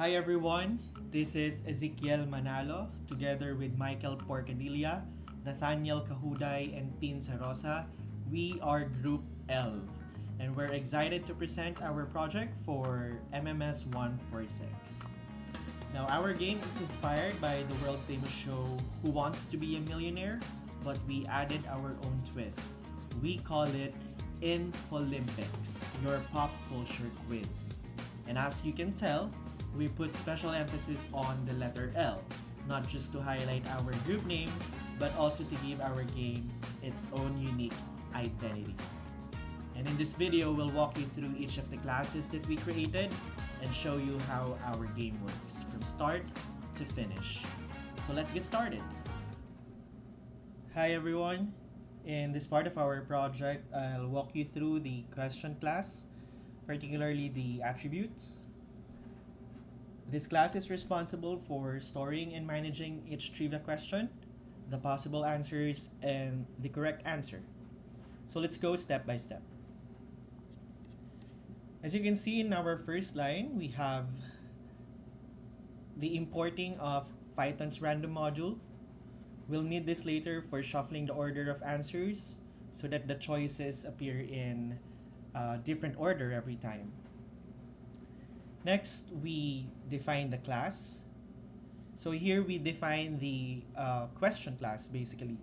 Hi everyone, this is Exequiel Manalo together with Michael Porcadilla, Nathaniel Cajuday, and Sarosa. We are Group L, and we're excited to present our project for MMS 146. Now, our game is inspired by the world famous show Who Wants to Be a Millionaire, but we added our own twist. We call it Infolympics, your pop culture quiz. And as you can tell, we put special emphasis on the letter L, not just to highlight our group name, but also to give our game its own unique identity. And in this video, we'll walk you through each of the classes that we created and show you how our game works from start to finish. So let's get started. Hi everyone. In this part of our project, I'll walk you through the question class, particularly the attributes. This class is responsible for storing and managing each trivia question, the possible answers, and the correct answer. So let's go step by step. As you can see in our first line, we have the importing of Python's random module. We'll need this later for shuffling the order of answers so that the choices appear in a different order every time. Next, we define the class. So here we define the question class basically.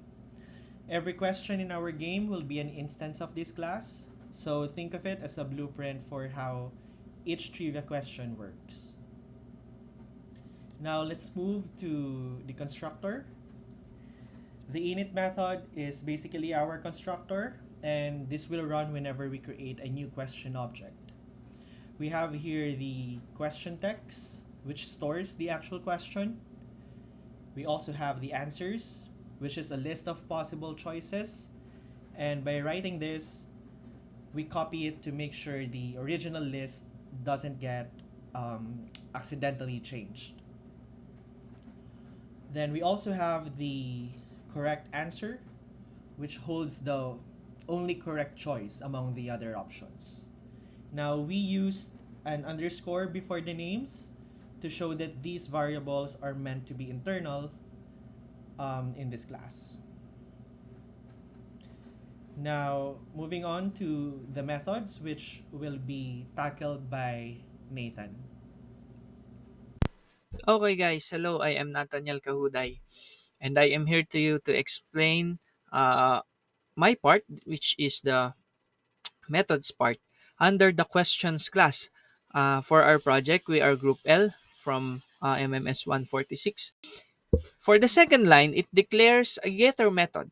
Every question in our game will be an instance of this class. So think of it as a blueprint for how each trivia question works. Now let's move to the constructor. The init method is basically our constructor, and this will run whenever we create a new question object. We have here the question text, which stores the actual question. We also have the answers, which is a list of possible choices. And by writing this, we copy it to make sure the original list doesn't get accidentally changed. Then we also have the correct answer, which holds the only correct choice among the other options. Now we used an underscore before the names to show that these variables are meant to be internal in this class. Now, moving on to the methods, which will be tackled by Nathan. Okay guys, hello, I am Nathaniel Cajuday and I am here to you to explain uh, my part, which is the methods part under the questions class. For our project, we are group L from MMS 146. For the second line, it declares a getter method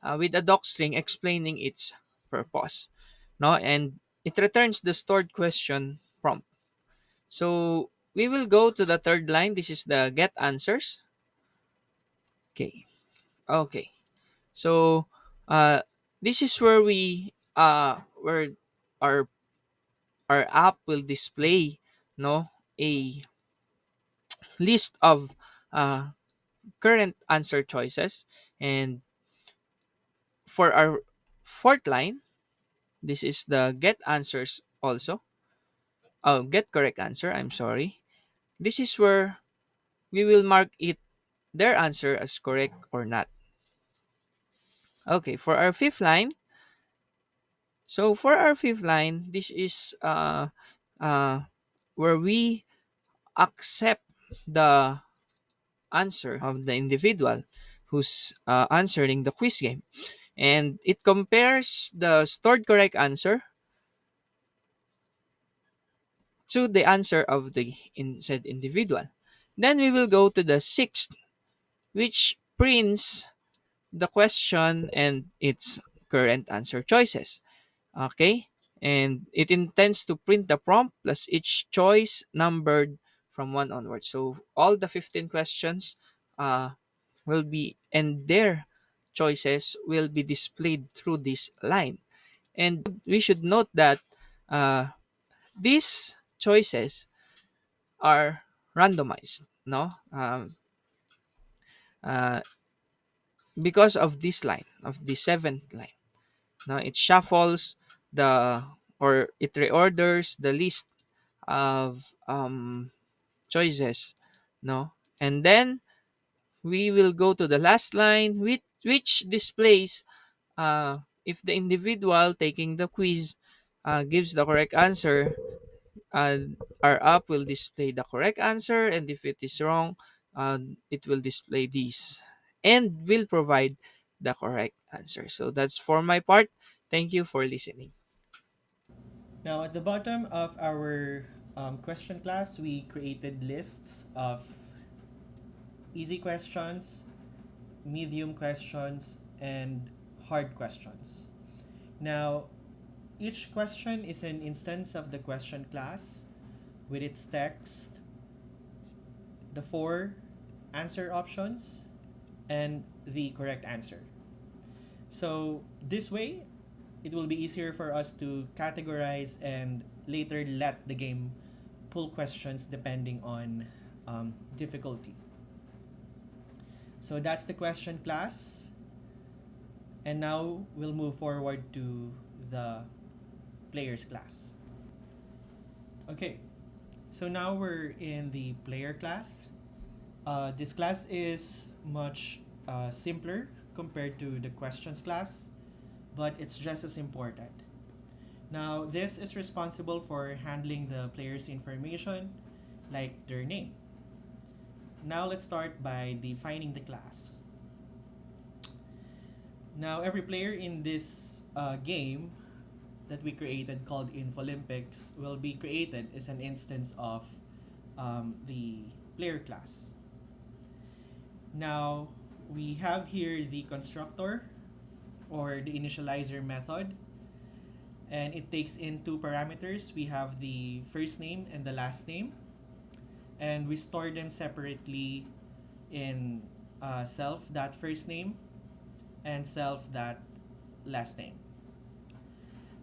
with a docstring explaining its purpose. No, and it returns the stored question prompt. So we will go to the third line. This is the get answers. Okay. Okay. So this is where our app will display no a list of uh, current answer choices, and for our fourth line, this is the get answers also. Oh, get correct answer. I'm sorry. This is where we will mark it their answer as correct or not. Okay, for our fifth line, this is uh, where we accept the answer of the individual who's answering the quiz game. And it compares the stored correct answer to the answer of the said individual. Then we will go to the sixth, which prints the question and its current answer choices. Okay? And it intends to print the prompt plus each choice numbered from 1 onwards. So all the 15 questions will be, and their choices will be displayed through this line. And we should note that uh, these choices are randomized, no? Uh, because of this line, of the seventh line. Now it shuffles the, or it reorders the list of choices, no? And then we will go to the last line, which displays if the individual taking the quiz gives the correct answer, uh, our app will display the correct answer, and if it is wrong, it will display these and will provide the correct answer. So that's for my part. Thank you for listening. Now, at the bottom of our question class, we created lists of easy questions, medium questions, and hard questions. Now, each question is an instance of the question class with its text, the four answer options, and the correct answer. So, this way, it will be easier for us to categorize and later let the game pull questions depending on difficulty. So that's the question class. And now we'll move forward to the players class. Okay, so now we're in the player class. This class is much simpler compared to the questions class, but it's just as important. Now, this is responsible for handling the player's information, like their name. Now, let's start by defining the class. Now, every player in this game that we created called Infolympics will be created as an instance of the player class. Now, we have here the constructor or the initializer method, and it takes in two parameters. We have the first name and the last name, and we store them separately in self that first name and self that last name.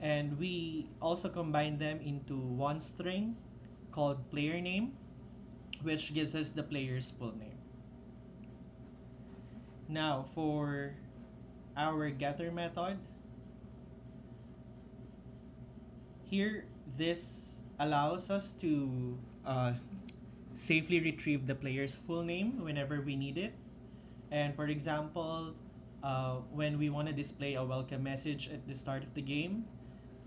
And we also combine them into one string called player name, which gives us the player's full name. Now, for our getter method, here this allows us to safely retrieve the player's full name whenever we need it. And for example, when we want to display a welcome message at the start of the game,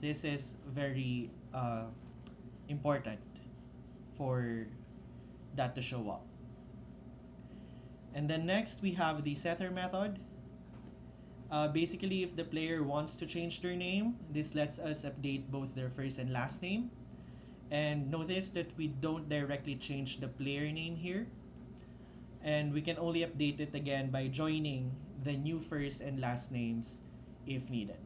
this is very important for that to show up. And then next, we have the setter method. Basically, if the player wants to change their name, this lets us update both their first and last name. And notice that we don't directly change the player name here. And we can only update it again by joining the new first and last names if needed.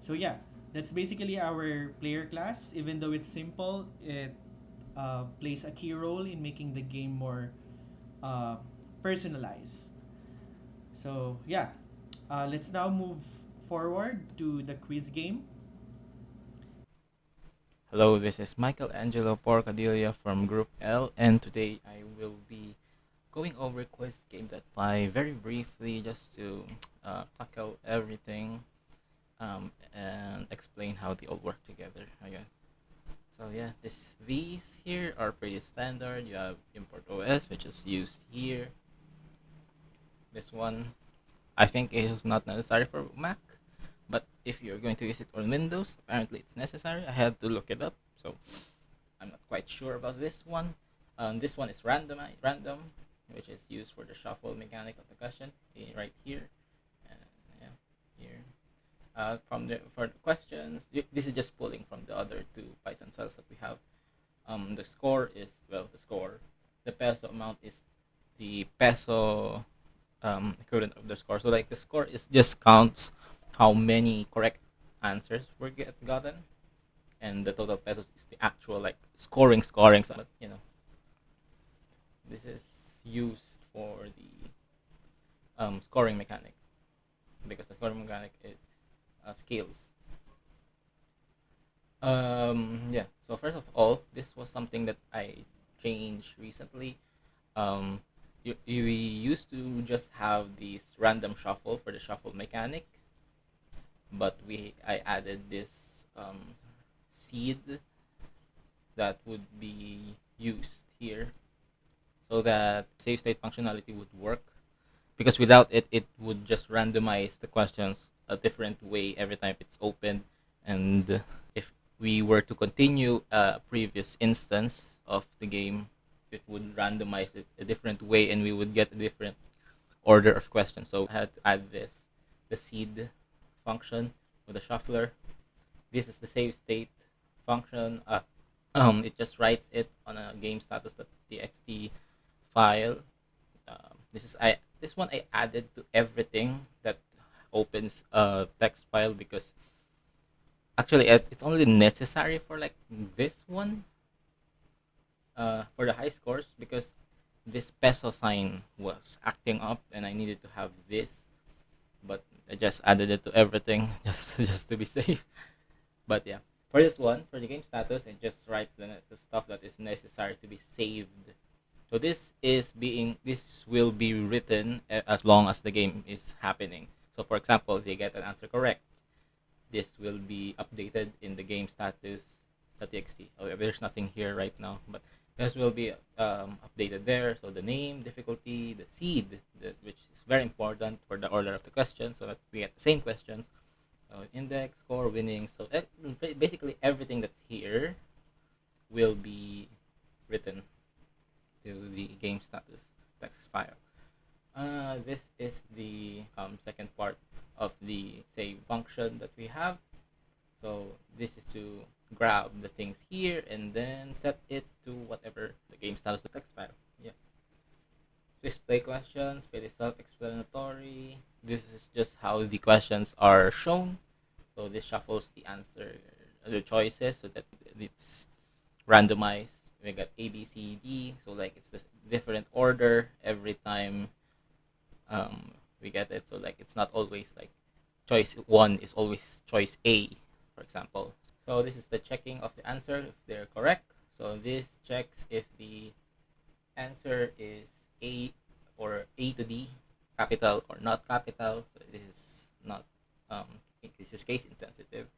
So yeah, that's basically our player class. Even though it's simple, it plays a key role in making the game more uh, personalized. So yeah, let's now move forward to the quiz game. Hello, this is Michelangelo Porcadilla from Group L, and today I will be going over quiz game.py very briefly just to tackle everything and explain how they all work together, I guess. So yeah, these here are pretty standard. You have import OS, which is used here. This one, I think it is not necessary for Mac, but if you're going to use it on Windows, apparently it's necessary. I had to look it up, so I'm not quite sure about this one. This one is random, which is used for the shuffle mechanic of the question right here. Yeah, here. For the questions, this is just pulling from the other two Python files that we have. The score is the score. The peso amount is the peso equivalent of the score. So like the score is just counts how many correct answers were gotten, and the total pesos is the actual like scoring. So, but this is used for the scoring mechanic because the scoring mechanic is scales. Yeah. So first of all, this was something that I changed recently. We used to just have this random shuffle for the shuffle mechanic, but I added this seed that would be used here so that save state functionality would work, because without it, it would just randomize the questions a different way every time it's opened. And if we were to continue a previous instance of the game, it would randomize it a different way and we would get a different order of questions. So I had to add this, the seed function with the shuffler. This is the save state function. It just writes it on a game status.txt file. This one I added to everything that opens a text file, because actually it's only necessary for like this one, for the high scores, because this peso sign was acting up and I needed to have this, but I just added it to everything just to be safe. But yeah, for this one, for the game status, it just writes the stuff that is necessary to be saved. So this will be written as long as the game is happening. So for example, if they get an answer correct, this will be updated in the game status.txt. Oh, there's nothing here right now, but this will be updated there. So the name, difficulty, the seed, which is very important for the order of the questions, so that we get the same questions. Index, score, winning. So basically everything that's here will be written to the game status text file. This is the second part of the save function that we have. So this is to grab the things here and then set it to whatever the game status text file. Yeah. Swiss play questions, pretty self-explanatory. This is just how the questions are shown. So this shuffles the choices so that it's randomized. We got A, B, C, D. So like it's this different order every time we get it. So like it's not always like choice 1 is always choice A, for example. So this is the checking of the answer if they're correct. So this checks if the answer is A or A to D, capital or not capital. So this is not this is case insensitive.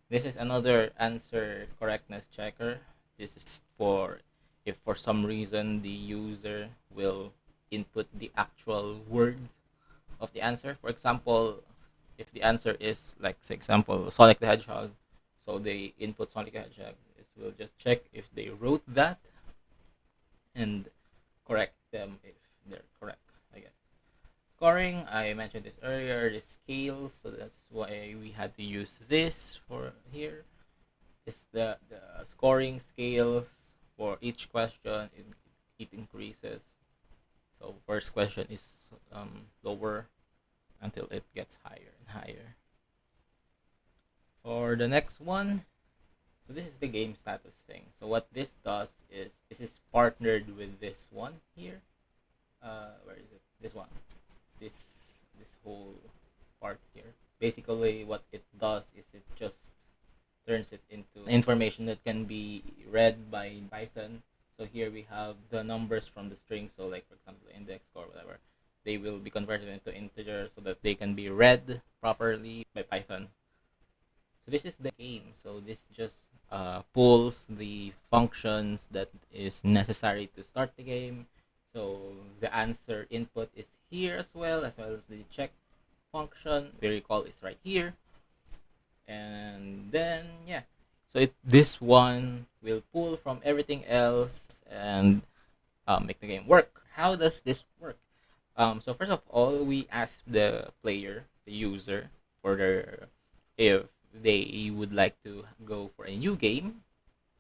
This is another answer correctness checker. This is for if for some reason the user will input the actual word of the answer. For example, if the answer is like, for example, Sonic the Hedgehog, so they input Sonic the Hedgehog, this will just check if they wrote that and correct them if they're correct, I guess. Scoring, I mentioned this earlier, the scales, so that's why we had to use this for here. Is the scoring scales for each question. It increases. So first question is lower until it gets higher and higher. For the next one, so this is the game status thing. So what this does is this is partnered with this one here. Where is it? This one. This whole part here. Basically, what it does is it just turns it into information that can be read by Python. So here we have the numbers from the string. So like for example, index, score, whatever. They will be converted into integers so that they can be read properly by Python. So this is the game. So this just pulls the functions that is necessary to start the game. So the answer input is here as well as the check function. We recall is right here. And then yeah, so this one will pull from everything else and make the game work. How does this work? So first of all, we ask the player, the user, for their if they would like to go for a new game.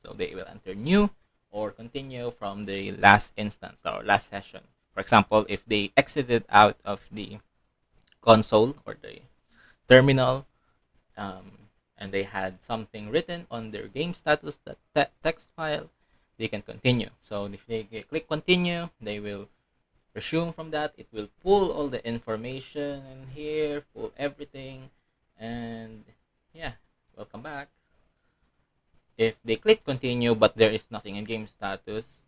So they will enter new or continue from the last instance or last session. For example, if they exited out of the console or the terminal, and they had something written on their game status, that text file, they can continue. So if they click continue, they will resume from that. It will pull all the information in here, pull everything, and yeah, welcome back. If they click continue but there is nothing in game status,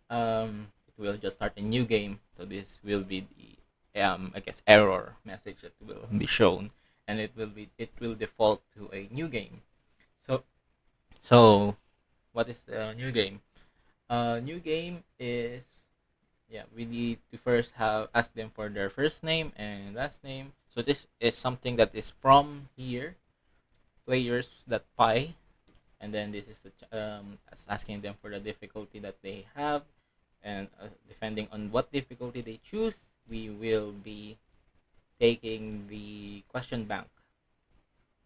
it will just start a new game. So this will be the I guess error message that will be shown, and it will default to a new game. So what is a new game? New game is, yeah, we need to first have ask them for their first name and last name. So this is something that is from here, players that pie, and then this is asking them for the difficulty that they have, and depending on what difficulty they choose, we will be taking the question bank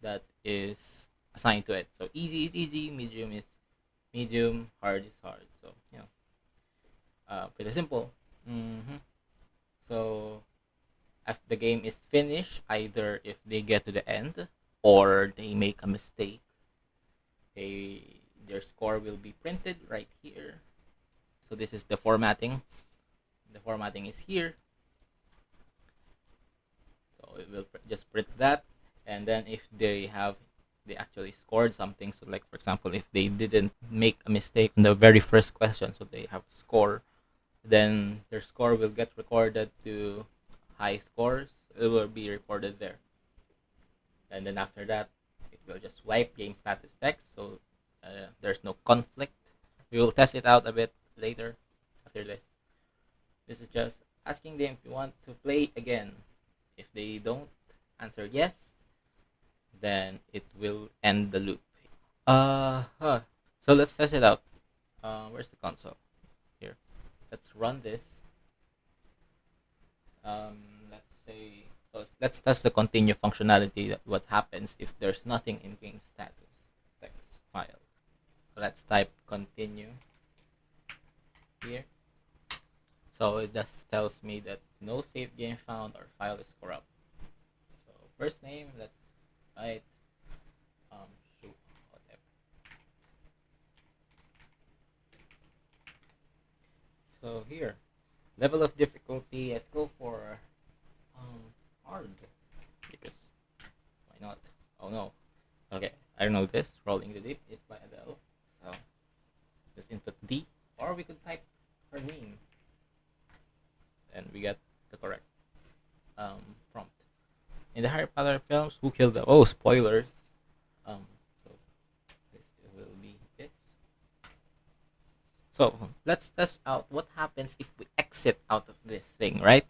that is assigned to it. So easy is easy, medium is medium, hard is hard. So pretty simple. hmm So if the game is finished, either if they get to the end or they make a mistake, their score will be printed right here. So this is the formatting. The formatting is here. So it will just print that, and then if they actually scored something. So like for example, if they didn't make a mistake in the very first question, so they have a score, then their score will get recorded to high scores. It will be recorded there, and then after that, it will just wipe game status text. So there's no conflict. We will test it out a bit later after this. This is just asking them if you want to play again. If they don't answer yes, then it will end the loop. So let's test it out. Where's the console? Here. Let's run this. Let's say, so let's test the continue functionality. That what happens if there's nothing in game status text file. So let's type continue here. So it just tells me that no save game found or file is corrupt. So first name, let's write shoot whatever. So here, level of difficulty. Let's go for hard because why not? Oh no. Okay, I know this. Rolling the Deep is by Adele. So let's input D, or we could type her name, and we get the correct prompt. In the Harry Potter films, who killed the? Oh, spoilers. So this will be this. So let's test out what happens if we exit out of this thing, right?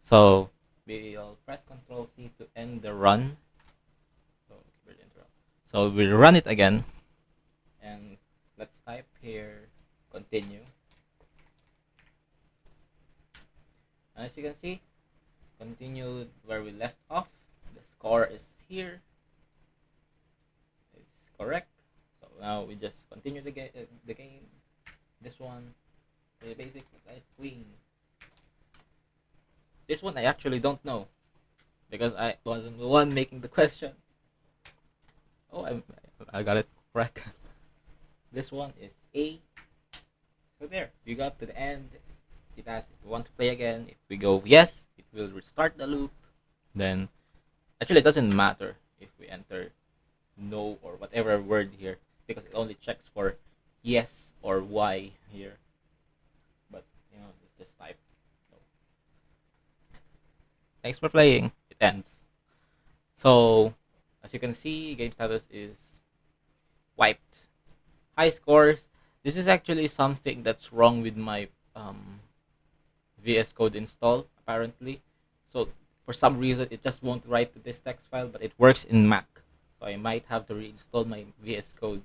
So we'll press Control C to end the run. So So we'll run it again, and let's type here continue. And as you can see, continued where we left off. The score is here. It's correct. So now we just continue the game. This one, the basic light queen. This one I actually don't know because I wasn't the one making the questions. Oh, I got it correct. This one is A. So there, we got to the end. It asks if we want to play again. If we go yes, it will restart the loop. Then, actually, it doesn't matter if we enter no or whatever word here because it only checks for yes or Y here. But let's just type no. Thanks for playing. It ends. So, as you can see, game status is wiped. High scores. This is actually something that's wrong with my VS Code install, apparently. So, for some reason, it just won't write to this text file, but it works in Mac. So, I might have to reinstall my VS Code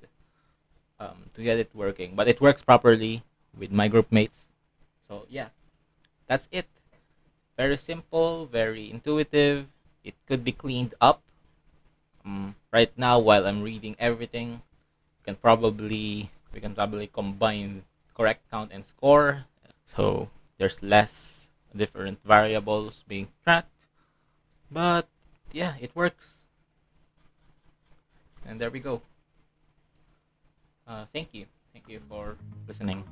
to get it working. But it works properly with my group mates. So, yeah, that's it. Very simple, very intuitive. It could be cleaned up. Right now, while I'm reading everything, we can probably combine correct count and score. So there's less different variables being tracked. But yeah, it works. And there we go. Thank you. Thank you for listening.